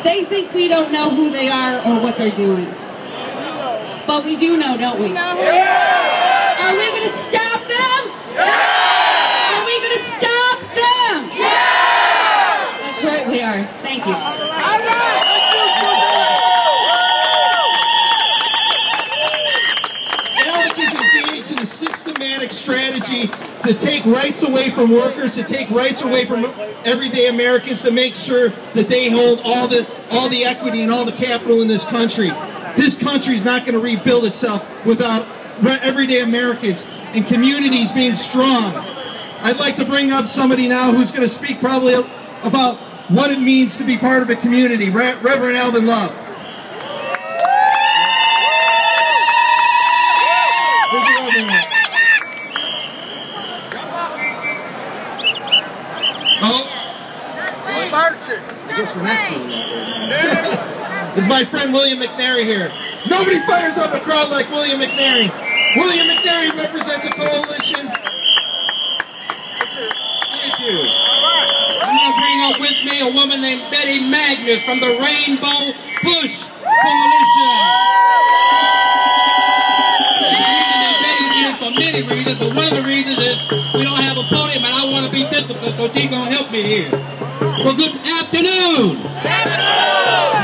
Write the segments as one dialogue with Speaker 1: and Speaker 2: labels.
Speaker 1: They think we don't know who they are or what they're doing. But we do know, don't we?
Speaker 2: Yeah.
Speaker 1: Are we going to stop them?
Speaker 2: Yeah.
Speaker 1: Are we going to stop them?
Speaker 2: Yeah.
Speaker 1: That's right, we are. Thank you.
Speaker 3: ALEC is engaged in a systematic strategy to take rights away from workers, to take rights away from everyday Americans, to make sure that they hold all the equity and all the capital in this country. This country is not going to rebuild itself without everyday Americans and communities being strong. I'd like to bring up somebody now who's going to speak probably about what it means to be part of a community, Reverend Alvin Love. Where's the Reverend at? Oh? I guess we're not doing that. This is my friend William McNary here. Nobody fires up a crowd like William McNary. William McNary represents a coalition. Thank you.
Speaker 4: I'm going to bring up with me a woman named Betty Magnus from the Rainbow Push Coalition. The reason that Betty's here for many reasons, but one of the reasons is we don't have a podium and I want to be disciplined, so she's going to help me here. Well, good afternoon.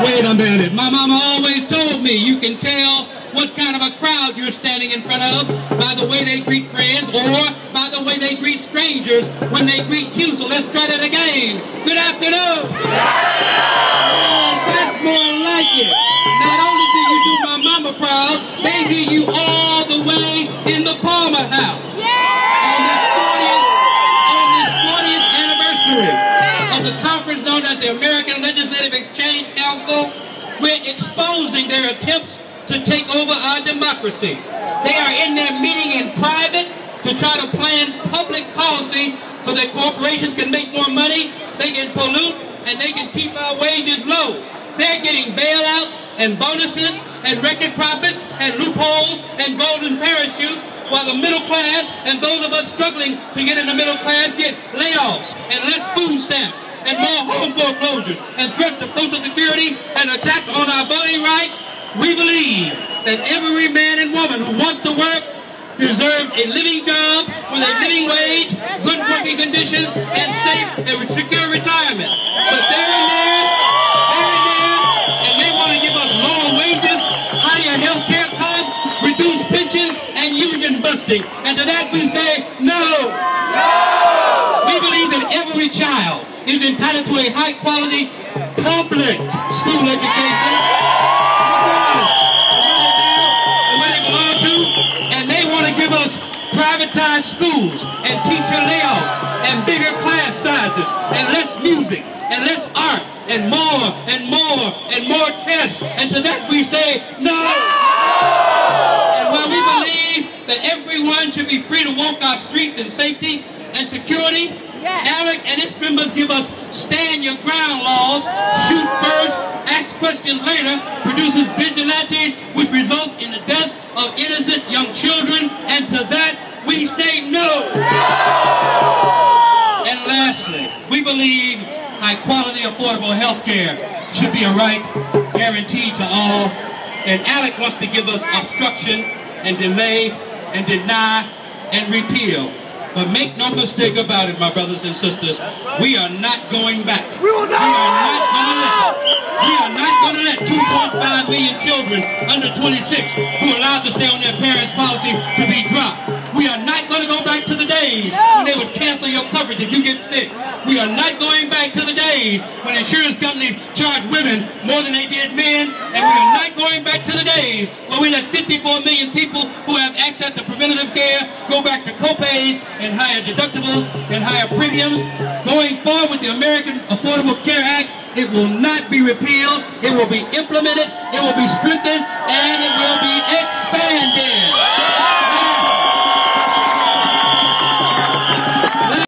Speaker 4: Wait a minute. My mama always told me you can tell what kind of a crowd you're standing in front of by the way they greet friends or by the way they greet strangers when they greet you. So let's try that again. Good afternoon. Oh, that's more like it. Not only do you do my mama proud, they hear you all the way in the Palmer House. On this 40th anniversary of the conference known as the American Legislative Exchange Council, we're exposing their attempts to take over our democracy. They are in their meeting in private to try to plan public policy so that corporations can make more money, they can pollute, and they can keep our wages low. They're getting bailouts and bonuses and record profits and loopholes and golden parachutes, while the middle class and those of us struggling to get in the middle class get layoffs and less food stamps and more home foreclosures and threats to Social Security and attacks on our voting rights. We believe that every man and woman who wants to work deserves a living job with a living wage, good working conditions, and safe and secure retirement. But they're in there, and they want to give us lower wages, higher health care costs, reduced pensions, and union busting. And to that we say, no! We believe that every child is entitled to a high-quality public school education, and they want to give us privatized schools and teacher layoffs and bigger class sizes and less music and less art and more tests. And to that we say, no! And while we believe that everyone should be free to walk our streets in safety and security, ALEC and its members give us stand your ground laws, shoot first, ask questions later, produces vigilantes, which results in the death of innocent young children, and to that we say no. And lastly, we believe high-quality, affordable health care should be a right guaranteed to all, and ALEC wants to give us obstruction and delay and deny and repeal. But make no mistake about it, my brothers and sisters, we are not going back. We are not going to let 2.5 million children under 26 who are allowed to stay on their parents' policy to be dropped. We are not going to go back to the days when they would cancel your coverage if you get sick. We are not going back to the days when insurance companies charge women more than they did men. And we are not going back to the days when we let 54 million people who have access to preventative care go back to copays and higher deductibles and higher premiums. Going forward with the American Affordable Care Act, it will not be repealed, it will be implemented, it will be strengthened, and it will be expanded.